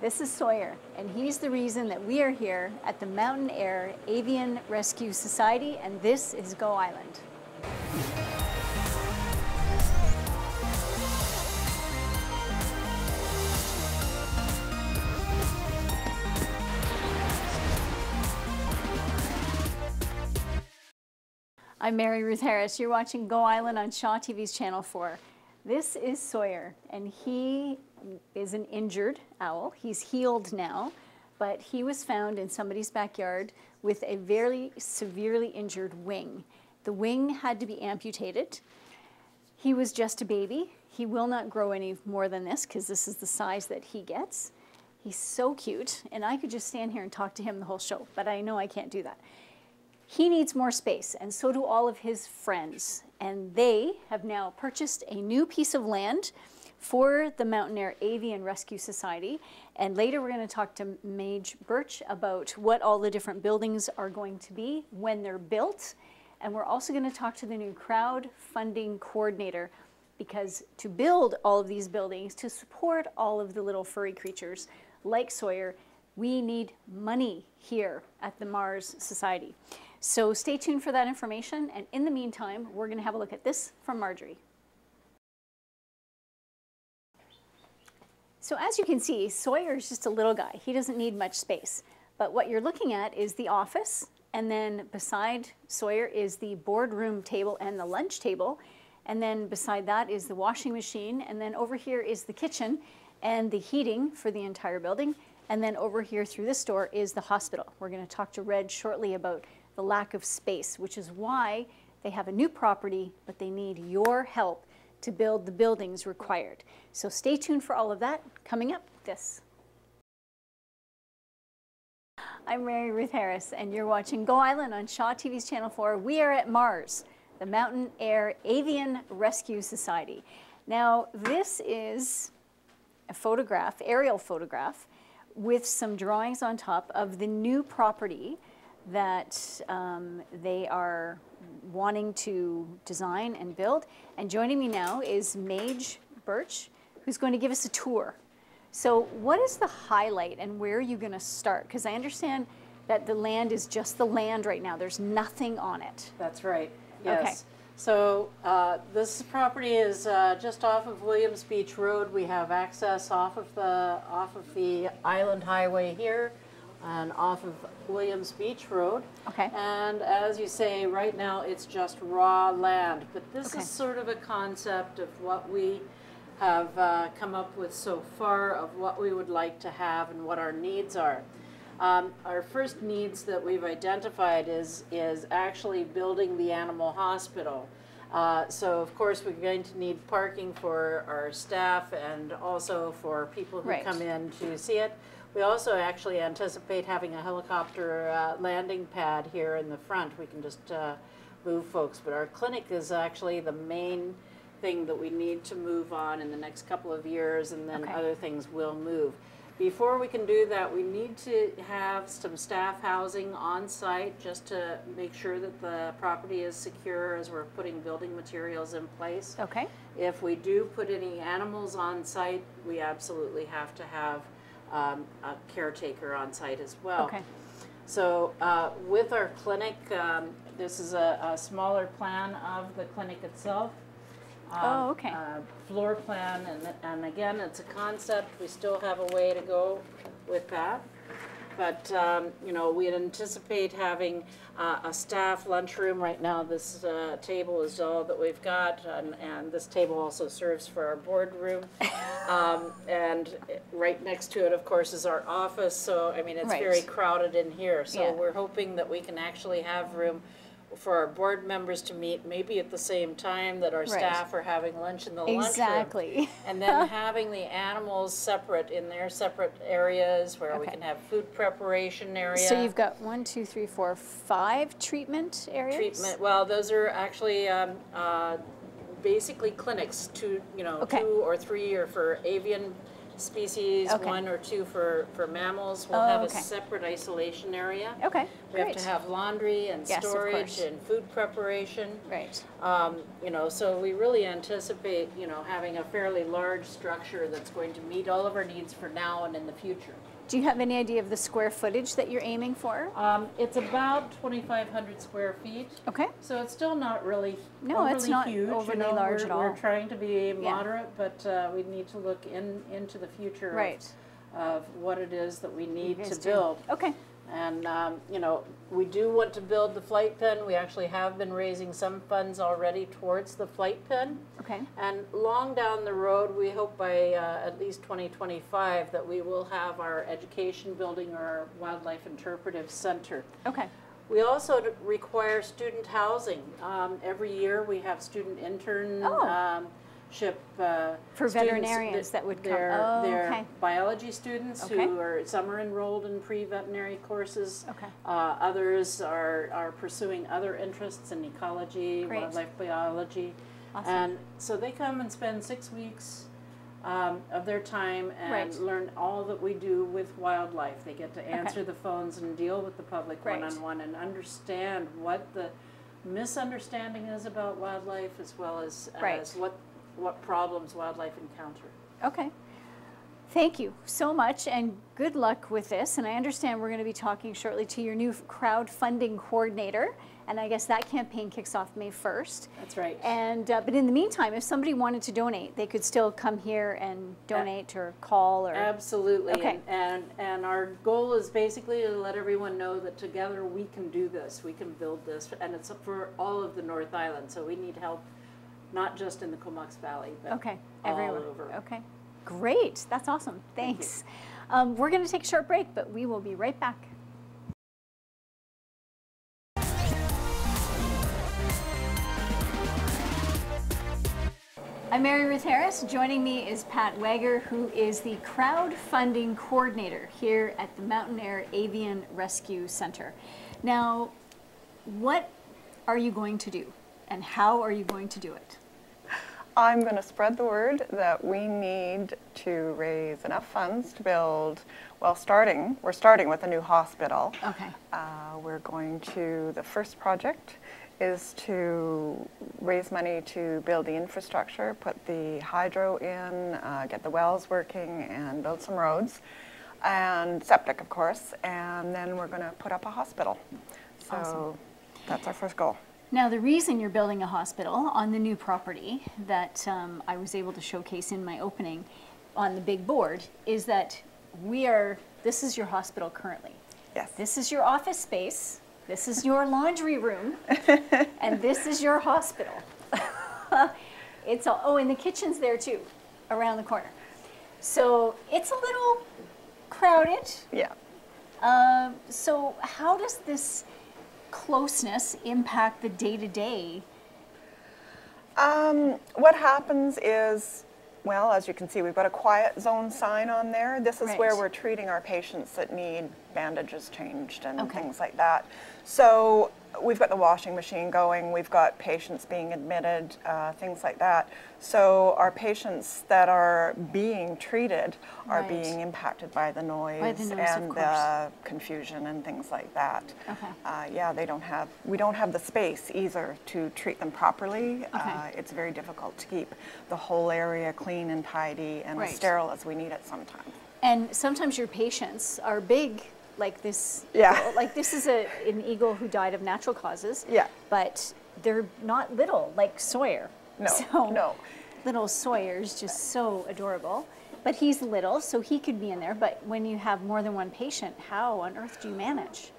This is Sawyer, and he's the reason that we are here at the Mountainaire Avian Rescue Society, and this is Go Island. I'm Mary Ruth Harris. You're watching Go Island on Shaw TV's Channel 4. This is Sawyer, and he is an injured owl. He's healed now, but he was found in somebody's backyard with a very severely injured wing. The wing had to be amputated. He was just a baby. He will not grow any more than this because this is the size that he gets. He's so cute, and I could just stand here and talk to him the whole show, but I know I can't do that. He needs more space, and so do all of his friends. And they have now purchased a new piece of land for the Mountainaire Avian Rescue Society. And later we're going to talk to Maj Birch about what all the different buildings are going to be when they're built. And we're also going to talk to the new crowdfunding coordinator, because to build all of these buildings, to support all of the little furry creatures like Sawyer, we need money here at the Mars Society. So stay tuned for that information, and in the meantime, we're going to have a look at this from Marjorie. So as you can see, Sawyer is just a little guy. He doesn't need much space. But what you're looking at is the office, and then beside Sawyer is the boardroom table and the lunch table, and then beside that is the washing machine, and then over here is the kitchen and the heating for the entire building, and then over here through this door is the hospital. We're going to talk to Red shortly about the lack of space, which is why they have a new property, but they need your help to build the buildings required. So stay tuned for all of that. Coming up, this. I'm Mary Ruth Harris, and you're watching Go Island on Shaw TV's Channel 4. We are at Mars, the Mountainaire Avian Rescue Society. Now, this is a photograph, aerial photograph, with some drawings on top of the new property that they are wanting to design and build. And joining me now is Maj Birch, who's going to give us a tour. So what is the highlight and where are you going to start? Because I understand that the land is just the land right now. There's nothing on it. That's right, yes. Okay. So this property is just off of Williams Beach Road. We have access off of the Island Highway here and off of Williams Beach Road. Okay. And as you say, right now it's just raw land. But this is sort of a concept of what we have come up with so far, of what we would like to have and what our needs are. Our first needs that we've identified is actually building the animal hospital. So of course we're going to need parking for our staff and also for people who come in to see it. We also actually anticipate having a helicopter landing pad here in the front. We can just move folks, but our clinic is actually the main thing that we need to move on in the next couple of years, and then other things will move. Before we can do that, we need to have some staff housing on site just to make sure that the property is secure as we're putting building materials in place. Okay. If we do put any animals on site, we absolutely have to have a caretaker on site as well. Okay. So with our clinic, this is a smaller plan of the clinic itself. Floor plan, and again, it's a concept. We still have a way to go with that. But, you know, we anticipate having a staff lunchroom. Right now, this table is all that we've got, and this table also serves for our boardroom. And right next to it, of course, is our office. So, I mean, it's very crowded in here. So we're hoping that we can actually have room for our board members to meet maybe at the same time that our staff are having lunch in the lunchroom. Exactly. And then having the animals separate in their separate areas where we can have food preparation area. So you've got 1, 2, 3, 4, 5 treatment areas? Well, those are actually basically clinics, 2 or 3 are for avian species, Okay. 1 or 2 for mammals. We'll Oh, have okay. a separate isolation area. Okay, We have great. to have laundry and Yes, of storage course. and food preparation. Right. You know, so we really anticipate, you know, having a fairly large structure that's going to meet all of our needs for now and in the future. Do you have any idea of the square footage that you're aiming for? It's about 2,500 square feet. Okay. So it's still not really No, it's not huge. overly you know, large at all. We're trying to be moderate, but we need to look into the future Right. of what it is that we need guys to do. build. Okay. And, you know, we do want to build the flight pen. We actually have been raising some funds already towards the flight pen. Okay. And long down the road, we hope by at least 2025 that we will have our education building or our wildlife interpretive center. Okay. We also require student housing. Every year we have student internship. For veterinarians that would come. They're Okay. biology students Okay. who are, some are enrolled in pre-veterinary courses. Okay. Others are pursuing other interests in ecology, Great. wildlife biology. Awesome. And so they come and spend 6 weeks of their time and Right. learn all that we do with wildlife. They get to answer the phones and deal with the public Right. one-on-one and understand what the misunderstanding is about wildlife, as well as, Right. as what problems wildlife encounter. Okay. Thank you so much, and good luck with this. And I understand we're going to be talking shortly to your new crowdfunding coordinator, and I guess that campaign kicks off May 1st. That's right. And but in the meantime, if somebody wanted to donate, they could still come here and donate or call or. Absolutely. Okay. And our goal is basically to let everyone know that together we can do this, we can build this, and it's for all of the North Island. So we need help, not just in the Comox Valley, but Okay, all everywhere. over. Okay, great. That's awesome. Thanks. We're going to take a short break, but we will be right back. I'm Mary Ruth Harris. Joining me is Pat Wager, who is the crowdfunding coordinator here at the Mountainaire Avian Rescue Center. Now, what are you going to do, and how are you going to do it? I'm going to spread the word that we need to raise enough funds to build, well, we're starting with a new hospital. Okay. The first project is to raise money to build the infrastructure, put the hydro in, get the wells working, and build some roads, and septic, of course, and then we're going to put up a hospital. So Awesome. That's our first goal. Now, the reason you're building a hospital on the new property that I was able to showcase in my opening on the big board is that this is your hospital currently. Yes. This is your office space, this is your laundry room, and this is your hospital. And the kitchen's there too, around the corner. So it's a little crowded. Yeah. So how does this closeness impact the day-to-day? What happens is, well, as you can see, we've got a quiet zone sign on there. This is Right. where we're treating our patients that need bandages changed and Okay. things like that. So we've got the washing machine going, we've got patients being admitted, things like that. So our patients that are being treated are Right. being impacted by the noise, By the noise, of and course. the confusion and things like that. Okay. Yeah, we don't have the space either to treat them properly. Okay. It's very difficult to keep the whole area clean and tidy and Right. as sterile as we need it sometimes. And sometimes your patients are big, like this. Yeah. Like this is an eagle who died of natural causes. Yeah. But they're not little, like Sawyer. No, So, no. Little Sawyer's just so adorable. But he's little, so he could be in there. But when you have more than one patient, how on earth do you manage?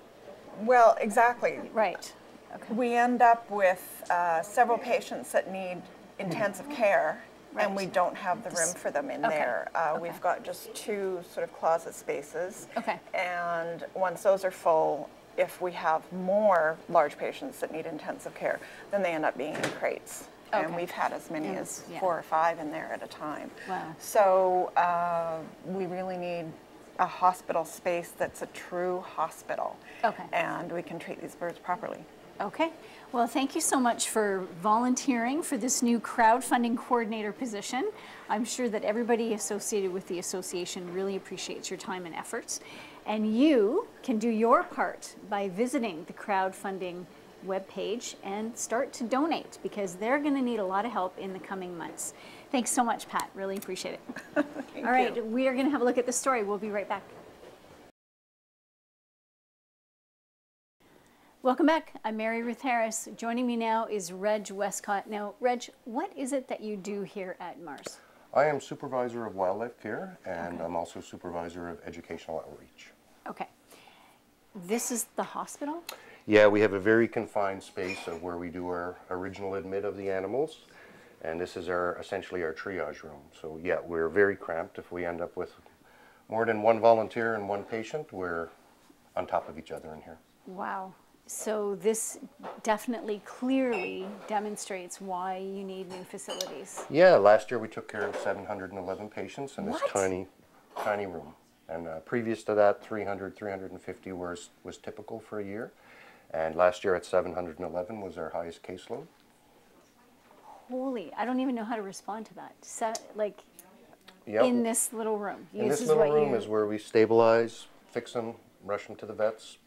Well, exactly. Right. Okay. We end up with several patients that need intensive care, Right. and we don't have the room for them in Okay. there. Okay. We've got just 2 sort of closet spaces. Okay. And once those are full, if we have more large patients that need intensive care, then they end up being in crates. Okay. And we've had as many Yes, as yeah. 4 or 5 in there at a time. Wow. So we really need a hospital space that's a true hospital. Okay. And we can treat these birds properly. Okay. Well, thank you so much for volunteering for this new crowdfunding coordinator position. I'm sure that everybody associated with the association really appreciates your time and efforts. And you can do your part by visiting the crowdfunding webpage and start to donate, because they're going to need a lot of help in the coming months. Thanks so much, Pat. Really appreciate it. All right, we are going to have a look at the story. We'll be right back. Welcome back. I'm Mary Ruth Harris. Joining me now is Reg Westcott. Now, Reg, what is it that you do here at Mars? I am supervisor of wildlife care, and I'm also supervisor of educational outreach. Okay. This is the hospital? Yeah, we have a very confined space of where we do our original admit of the animals, and this is essentially our triage room. So yeah, we're very cramped. If we end up with more than one volunteer and one patient, we're on top of each other in here. Wow. So this definitely clearly demonstrates why you need new facilities. Yeah, last year we took care of 711 patients in this What? tiny room. And previous to that, 300, 350 was typical for a year. And last year at 711 was our highest caseload. Holy, I don't even know how to respond to that. Yep. In this little room. In this little room is where we stabilize, fix them, rush them to the vets.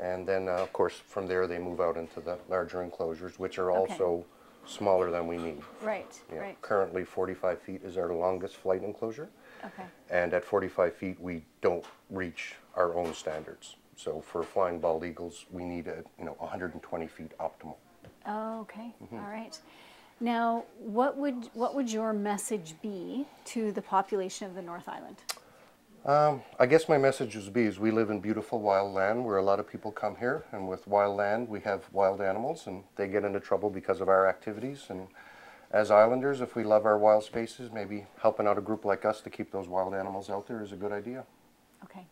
And then, of course, from there they move out into the larger enclosures, which are also smaller than we need. Right, Yeah. right. Currently, 45 feet is our longest flight enclosure. Okay. And at 45 feet, we don't reach our own standards. So for flying bald eagles, we need 120 feet optimal. Oh, okay. All right. Now, what would your message be to the population of the North Island? I guess my message would be is we live in beautiful wild land where a lot of people come here, and with wild land we have wild animals, and they get into trouble because of our activities. And as islanders, if we love our wild spaces, maybe helping out a group like us to keep those wild animals out there is a good idea. Okay.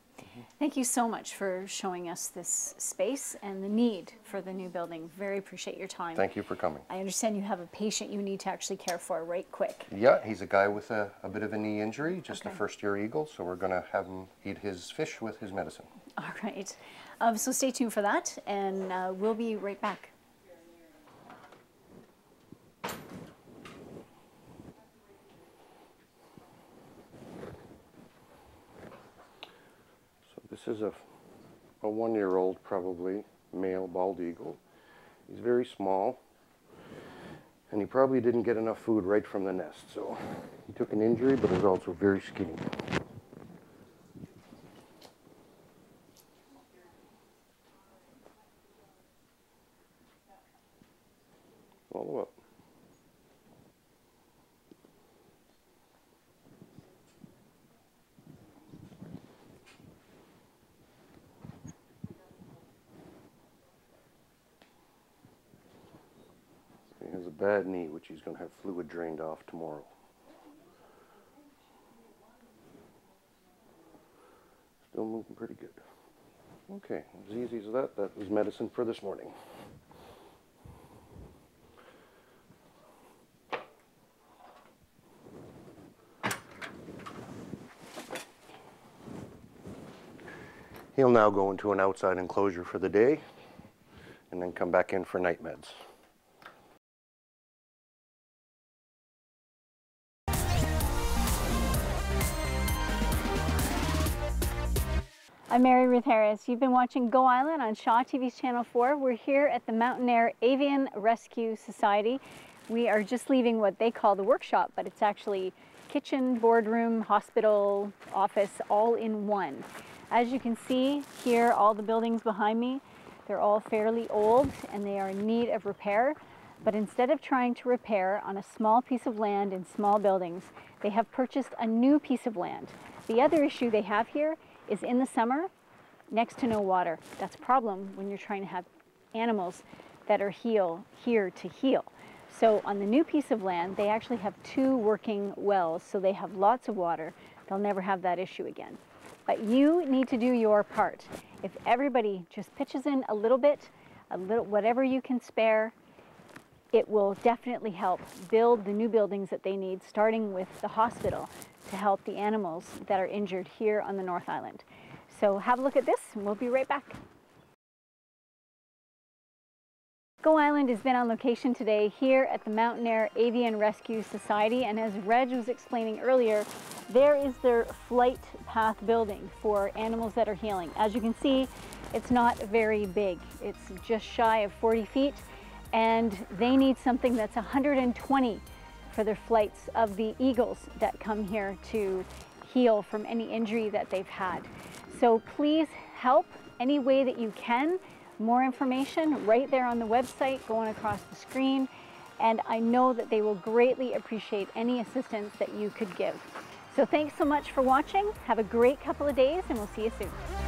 Thank you so much for showing us this space and the need for the new building. Very appreciate your time. Thank you for coming. I understand you have a patient you need to actually care for right quick. Yeah, he's a guy with a bit of a knee injury, just a first-year eagle, so we're going to have him eat his fish with his medicine. All right. So stay tuned for that, and we'll be right back. This is a 1-year-old, probably, male bald eagle. He's very small, and he probably didn't get enough food right from the nest, so he took an injury, but is also very skinny. Follow up. He has a bad knee, which he's going to have fluid drained off tomorrow. Still moving pretty good. Okay, as easy as that. That was medicine for this morning. He'll now go into an outside enclosure for the day and then come back in for night meds. I'm Mary Ruth Harris. You've been watching Go Island on Shaw TV's Channel 4. We're here at the Mountainaire Avian Rescue Society. We are just leaving what they call the workshop, but it's actually kitchen, boardroom, hospital, office, all in one. As you can see here, all the buildings behind me, they're all fairly old and they are in need of repair. But instead of trying to repair on a small piece of land in small buildings, they have purchased a new piece of land. The other issue they have here is in the summer, next to no water. That's a problem when you're trying to have animals that are here to heal. So on the new piece of land, they actually have 2 working wells, so they have lots of water. They'll never have that issue again. But you need to do your part. If everybody just pitches in a little bit, whatever you can spare, it will definitely help build the new buildings that they need, starting with the hospital, to help the animals that are injured here on the North Island. So have a look at this and we'll be right back. Go Island has been on location today here at the Mountainaire Avian Rescue Society, and as Reg was explaining earlier, there is their flight path building for animals that are healing. As you can see, it's not very big. It's just shy of 40 feet, and they need something that's 120 for their flights of the eagles that come here to heal from any injury that they've had. So please help any way that you can. More information right there on the website going across the screen, and I know that they will greatly appreciate any assistance that you could give. So thanks so much for watching. Have a great couple of days, and we'll see you soon.